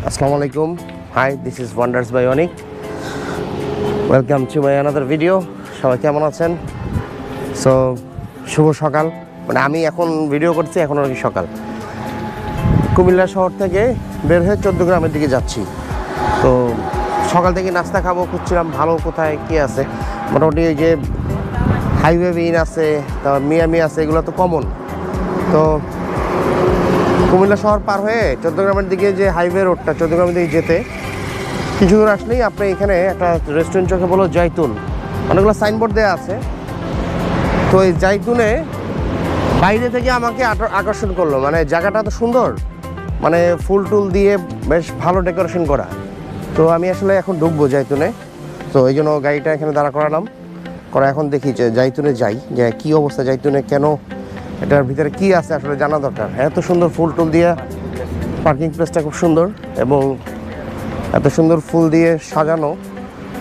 Assalamu alaikum. Hi, this is Wonders by Onik. Welcome to my another video. সবাই কেমন আছেন? So শুভ সকাল, মানে আমি এখন ভিডিও করছি, এখন আর কি সকাল। কুমিল্লা শহর থেকে বের হয়ে 14 গ্রামের দিকে যাচ্ছি। তো সকাল থেকে নাস্তা খাবো খুঁজছিলাম, ভালো কোথায় কি আছে। মোটামুটি এই যে হাইওয়ে ইন আছে, তারপর মিয়ামি আছে, এগুলো তো কমন। তো কুমিল্লা শহর পার হয়ে 14 গ্রামের দিকে যে হাইওয়ে রোডটা 14 গ্রামের দিকে যেতে কিছু দূর আসলেই আপনি এখানে একটা রেস্টুরেন্ট চোখে বলো জাইতুন, অনেকগুলো সাইনবোর্ড দেওয়া আছে। তো এই জাইতুনে বাইরে থেকে আমাকে আকর্ষণ করলো, মানে জায়গাটা তো সুন্দর, মানে ফুল টুল দিয়ে বেশ ভালো ডেকোরেশন করা। তো আমি আসলে এখন ঢুকবো জাইতুনে, তো এই জন্য গাড়িটা এখানে দাঁড়া করালাম। এখন দেখি যে জাইতুনে যাই, যে কী অবস্থা জাইতুনে, কেন এটার ভিতরে কি আছে আসলে জানা দরকার। এত সুন্দর ফুল টুল দিয়ে পার্কিং প্লেসটা খুব সুন্দর, এবং এত সুন্দর ফুল দিয়ে সাজানো।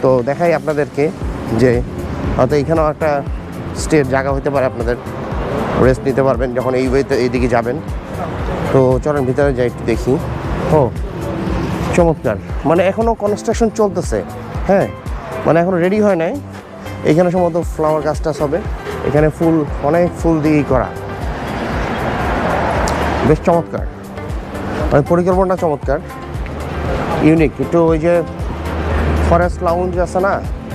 তো দেখাই আপনাদেরকে যে হয়তো এইখানেও একটা স্টের জায়গা হতে পারে, আপনাদের রেস্ট নিতে পারবেন যখন এই ওয়েতে এইদিকে যাবেন। তো চলেন ভিতরে যাই একটু দেখি। ও চমৎকার, মানে এখনও কনস্ট্রাকশন চলতেছে। হ্যাঁ, মানে এখনও রেডি হয় নাই। এখানে সম্ভবত ফ্লাওয়ার গাছ টাছ হবে, এখানে ফুল, অনেক ফুল দিয়েই করা, বেশ চমৎকার, মানে পরিকল্পনাটা চমৎকার, ইউনিক। একটু ওই যে ফরেস্ট লাউঞ্জ আছে না,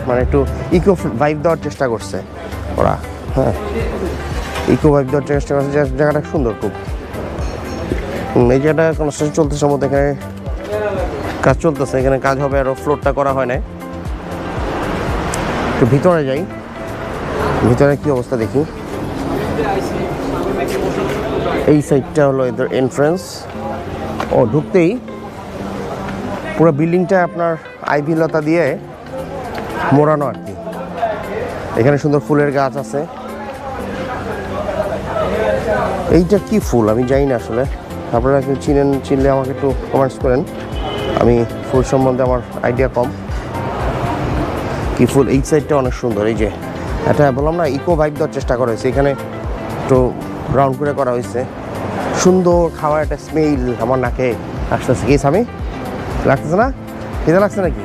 মানে একটু ইকো ভাইব দেওয়ার চেষ্টা করছে ওরা। হ্যাঁ, ইকো ভাইব দেওয়ার চেষ্টা করছে, জায়গাটা সুন্দর খুব। এই জায়গাটা কনস্ট্রাকশন চলতেছে, সম্ভবত এখানে কাজ চলতেছে, এখানে কাজ হবে, আরও ফ্লোরটা করা হয় না। একটু ভিতরে যাই, ভিতরে কি অবস্থা দেখি। এই সাইডটা হলো এদের এন্ট্রান্স। ও ঢুকতেই পুরো বিল্ডিংটা আপনার আইভি লতা দিয়ে মোড়ানো আর কি। এখানে সুন্দর ফুলের গাছ আছে। এইটা কি ফুল আমি জানি না আসলে, আপনারা কেউ চিনলে আমাকে একটু কমেন্টস করেন, আমি ফুল সম্বন্ধে আমার আইডিয়া কম। কি ফুল, এই সাইডটা অনেক সুন্দর। এই যে এটা বললাম না, ইকো ভাইব দেওয়ার চেষ্টা করা হয়েছে, এখানে একটু রাউন্ড করে করা হয়েছে। সুন্দর খাওয়ার একটা স্মেল আমার নাকে আসতেছে। কি স্বামী লাগতেছে না, খেতে লাগছে নাকি?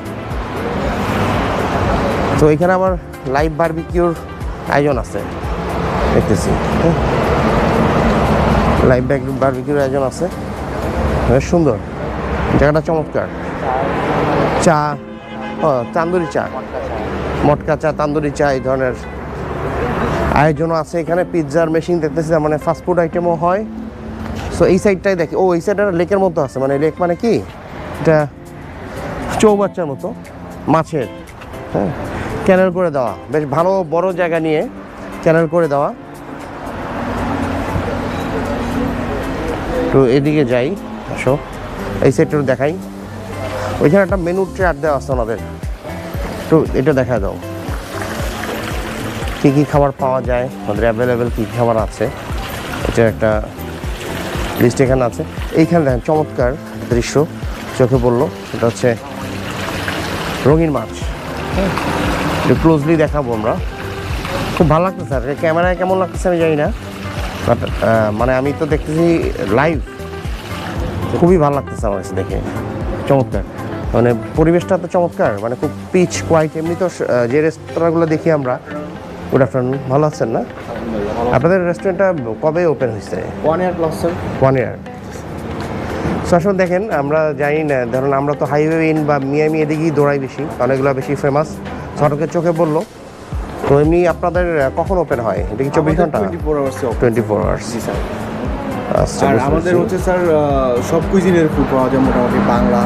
তো এখানে আবার লাইভ বারবিকিউর আয়োজন আছে দেখতেছি, লাইভ বারবিকিউর আয়োজন আছে, বেশ সুন্দর জায়গাটা, চমৎকার। চা, ও তান্দুরি চা, মটকা চা, তান্দুরি চা, এই ধরনের আয়োজনও আছে এখানে। পিৎজার মেশিন দেখতেছি, মানে ফাস্টফুড আইটেমও হয়। সো এই সাইডটাই দেখি, ও এই সাইডটা লেকের মতো আছে, মানে লেক মানে কি, এটা চৌবাচ্চার মতো মাছের। হ্যাঁ, ক্যানেল করে দেওয়া, বেশ ভালো বড় জায়গা নিয়ে ক্যানেল করে দেওয়া। তো এদিকে যাই, আসো এই সাইডটা দেখাই। ওইখানে একটা মেনু চার্ট দেওয়া আছে ওনাদের, তো এটা দেখা দাও কী কী খাবার পাওয়া যায়, ওদের অ্যাভেলেবেল কী খাবার আছে, এটা একটা লিস্ট এখানে আছে। এইখানে দেখেন চমৎকার দৃশ্য চোখে পড়লো, সেটা হচ্ছে রঙিন মাছ। একটু ক্লোজলি দেখাবো আমরা, খুব ভালো লাগতেছে। আর ক্যামেরায় কেমন লাগতেছে আমি জানি না, বাট মানে আমি তো দেখতেছি লাইভ, খুবই ভালো লাগতেছে আমার কাছে দেখে, চমৎকার। মানে পরিবেশটা তো চমৎকার, মানে খুব পিচ কোয়াইট। এমনি তো যে রেস্তোরাঁগুলো দেখি আমরা। গুড আফটারনুন, ভালো আছেন না? আপনাদের রেস্টুরেন্টটা কবে ওপেন হয়েছে? 1 year plus sir. 1 year। So আসলে দেখেন, আমরা জানি না, ধরুন আমরা তো হাইওয়ে ইন বা মিয়ামি এদিকেই দৌড়াই বেশি, অনেকগুলো বেশি ফেমাস, সড়কের চোখে পড়লো। তো এমনি আপনাদের কখন ওপেন হয়? এটা কি 24 ঘন্টা? 24 hours 24 hours। জি স্যার। আচ্ছা, আর আমাদের হচ্ছে স্যার সব কুইজিনের ফুড পাওয়া যায়, মোটামুটি বাংলা,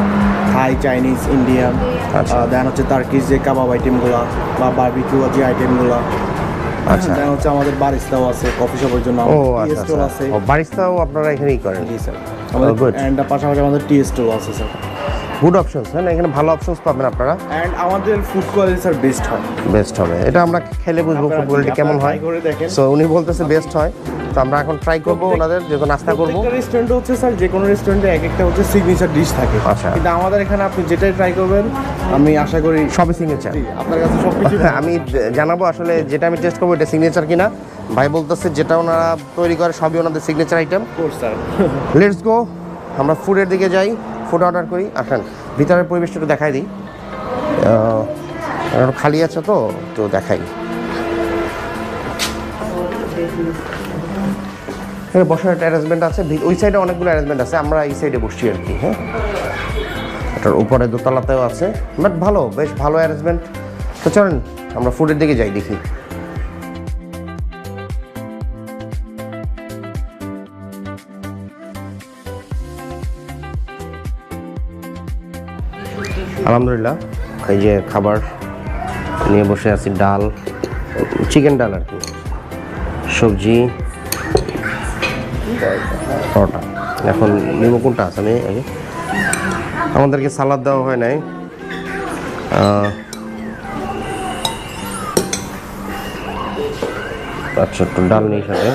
থাই, চাইনিজ, ইন্ডিয়ান, আচ্ছা। দেন হচ্ছে টার্কিশ যে কাবাব আইটেমগুলো বা বারবিকিউ যে আইটেমগুলো। আচ্ছা, দেন হচ্ছে আমাদের বারিস্তাও আছে কফি শপের জন্য, ও টি আচ্ছা স্টল আচ্ছা, আছে। ও বারিস্তাও আপনারা এখানেই করেন? জি স্যার, আমাদের good. এন্ড পাশাপাশি আমাদের টি স্টল আছে স্যার। গুড অপশনস, হ্যাঁ, এখানে ভালো অপশনস পাবেন আপনারা। এন্ড আমাদের ফুড কোয়ালিটি স্যার বেস্ট হয়। বেস্ট হবে, এটা আমরা খেলে বুঝবো ফুড কোয়ালিটি কেমন হয়। করে দেখেন। সো উনি বলতেছে বেস্ট হয়, তো আমরা এখন ট্রাই করবো ওনাদের, যেহেতু নাস্তা করবো। প্রত্যেকটা রেস্টুরেন্টে হচ্ছে স্যার, যে কোনো রেস্টুরেন্টে এক একটা হচ্ছে সিগনেচার ডিশ থাকে। আচ্ছা। কিন্তু আমাদের এখানে আপনি যেটাই ট্রাই করবেন, আমি আশা করি সবই সিগনেচার। আপনার কাছে সব কিছু আমি জানাবো আসলে, যেটা আমি টেস্ট করবো এটা সিগনেচার কিনা। ভাই বলতেছে যেটা ওনারা তৈরি করে সবই ওনাদের signature item. Sir. Let's go, আমরা ফুডের দিকে যাই। ফুড অর্ডার করি। আসেন ভিতরের পরিবেশটা একটু দেখাই দিই, খালি আছে তো তো দেখাই। এখানে বসার একটা অ্যারেঞ্জমেন্ট আছে, ওই সাইডে অনেকগুলো অ্যারেঞ্জমেন্ট আছে, আমরা এই সাইডে বসছি আর কি। হ্যাঁ, এটার উপরে দোতলাতেও আছে, বাট ভালো, বেশ ভালো অ্যারেঞ্জমেন্ট। তো চলেন আমরা ফুডের দিকে যাই, দেখি। আলহামদুলিল্লাহ, এই যে খাবার নিয়ে বসে আছি, ডাল, চিকেন ডাল আর কি, সবজি, পরোটা। এখন নিমো কোনটা আছে আমি আগে, আমাদেরকে সালাদ দেওয়া হয় নাই, আচ্ছা একটু ডাল নিই সাথে,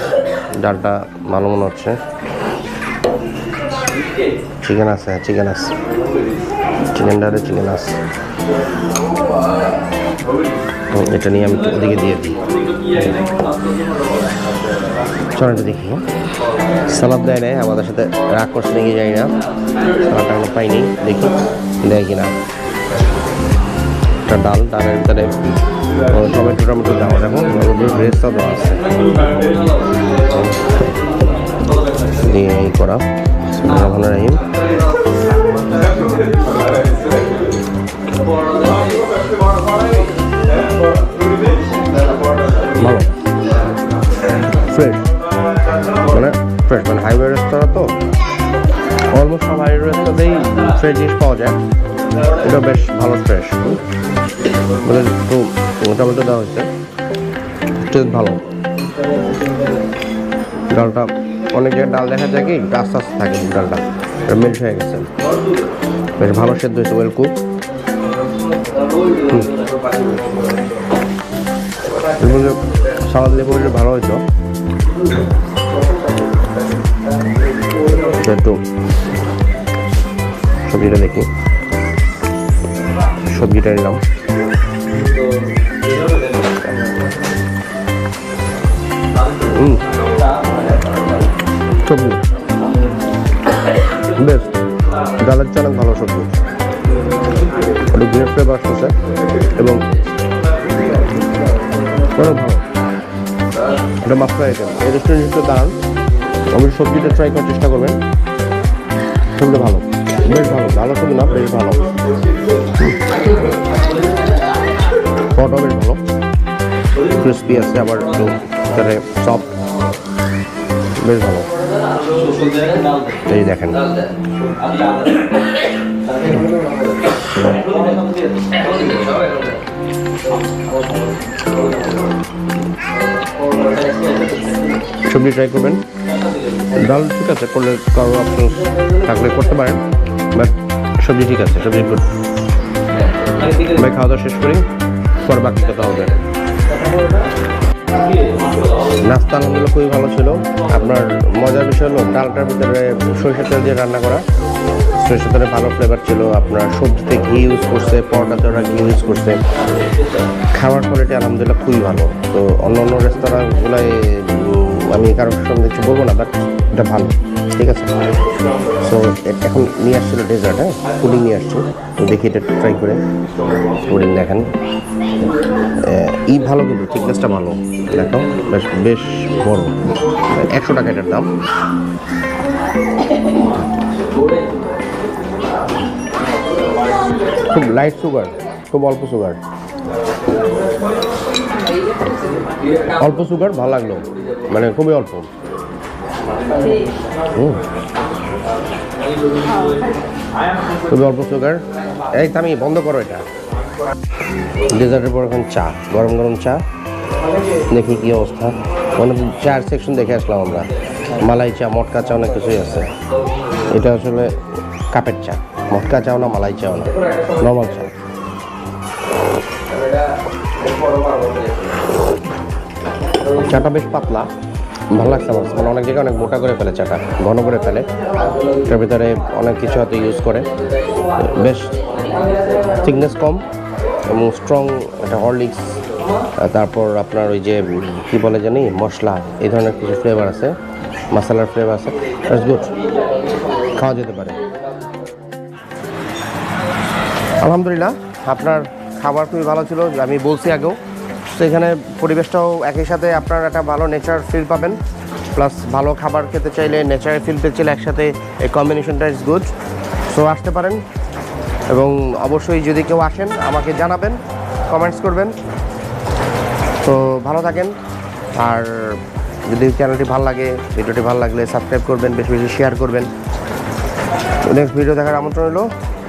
ডালটা ভালো মনে হচ্ছে। চিকেন আছে, চিকেন আছে, চিকেন ডালে চিকেন আছে, এটা নিয়ে আমি ওদিকে দিয়ে দিই। চলো এটা দেখি। সালাদ দেয় নাই, আমাদের সাথে রাগ করছে নাকি যাই না, সালাদটা আমরা পাইনি, দেখি দেয় কিনা। একটা ডাল, ডালের ভিতরে টমেটো টমেটো দেওয়া যাবো, ভেজটাও দেওয়া আছে দিয়ে এই করা। রহমান রাহিম, ভালো, ফ্রেশ, মানে ফ্রেশ, মানে হাইওয়ে রেস্তোরাঁ তো অলমোস্ট সব হাইওয়ে রেস্তোরাঁতেই ফ্রেশ জিনিস পাওয়া যায়, এটা বেশ ভালো ফ্রেশ। মানে একটু টমেটো দেওয়া হয়েছে, টেস্ট ভালো। ডালটা অনেক জায়গায় ডাল দেখা যায় কি আস্তে আস্তে থাকে, ডালটা মেল্ট হয়ে গেছে, বেশ ভালো সেদ্ধ হয়েছে, ওয়েল কুক। সালাদ লেবু ভালো হইতো, একটু সবজিটা দেখি, সবজিটা নিলাম। সবজি বেশ, ডালের চেয়ে অনেক ভালো সবজি, একটু গ্রেট ফ্লেভার আসতেছে এবং অনেক ভালো। এটা মাস্টার আইটেম, এই রেস্টুরেন্টে দাঁড়ান, আমি সবজিটা ট্রাই করার চেষ্টা করবেন, সবজিটা ভালো, বেশ ভালো, ভালো সবজি না, বেশ ভালো। পরোটাও বেশ ভালো, ক্রিসপি আছে, আবার একটু ভিতরে সফট, বেশ ভালো। এই দেখেন সবজি ট্রাই করবেন। ডাল ঠিক আছে, করলে কারো অপশন থাকলে করতে পারেন, বাট সবজি ঠিক আছে, সবজি গুড। ভাই খাওয়া দাওয়া শেষ করি, পরে বাকি কথা হবে। নাস্তা আলহামদুলিল্লাহ খুবই ভালো ছিল। আপনার মজার বিষয় হলো ডালটার ভিতরে সরিষার তেল দিয়ে রান্না করা, সরিষার তেলে ভালো ফ্লেভার ছিল। আপনার সবজিতে ঘি ইউজ করছে, পরোটাতে ওরা ঘি ইউজ করছে, খাবার কোয়ালিটি আলহামদুলিল্লাহ খুবই ভালো। তো অন্য অন্য রেস্তোরাঁগুলোয় আমি কারোর সঙ্গে কিছু বলবো না, বাট এটা ভালো, ঠিক আছে। সো এখন নিয়ে আসছিলো ডেজার্ট, হ্যাঁ পুডিং নিয়ে আসছি, তো দেখি এটা ট্রাই করে। পুডিং দেখেন ভালো, কিন্তু থিকনেসটা ভালো, দেখো বেশ বেশ বড়, 100 টাকা এটার দাম। খুব লাইট সুগার, খুব অল্প সুগার, অল্প সুগার, ভালো লাগলো, মানে খুবই অল্প। খুবই অল্প সুগার। এই আমি বন্ধ করো এটা। ডেজার্টের পর এখন চা, গরম গরম চা, দেখি কি অবস্থা। অনেক চার সেকশন দেখে আসলাম আমরা, মালাই চা, মটকা চা, অনেক কিছুই আছে। এটা আসলে কাপের চা, মটকা চাও না, মালাই চাও না, নর্মাল চা। চাটা বেশ পাতলা, ভালো লাগছে আমার, মানে অনেক জায়গায় অনেক মোটা করে ফেলে চাটা, ঘন করে ফেলে, এটার ভিতরে অনেক কিছু হয়তো ইউজ করে, বেশ থিকনেস কম এবং স্ট্রং একটা হরলিক্স, তারপর আপনার ওই যে কী বলে জানি মশলা, এই ধরনের কিছু ফ্লেভার আছে, মশলার ফ্লেভার আছে, দ্যাটস গুড, খাওয়া যেতে পারে। আলহামদুলিল্লাহ আপনার খাবার খুবই ভালো ছিল, আমি বলছি আগেও। তো এখানে পরিবেশটাও একই সাথে আপনার একটা ভালো নেচার ফিল পাবেন, প্লাস ভালো খাবার খেতে চাইলে নেচারের ফিল পেতে চাইলে একসাথে এই কম্বিনেশনটা ইজ গুড। সো আসতে পারেন, এবং অবশ্যই যদি কেউ আসেন আমাকে জানাবেন, কমেন্টস করবেন। তো ভালো থাকেন, আর যদি চ্যানেলটি ভালো লাগে, ভিডিওটি ভালো লাগলে সাবস্ক্রাইব করবেন, বেশি বেশি শেয়ার করবেন। নেক্সট ভিডিও দেখার আমন্ত্রণ রইল।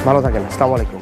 ভালো থাকেন, আসসালামু আলাইকুম।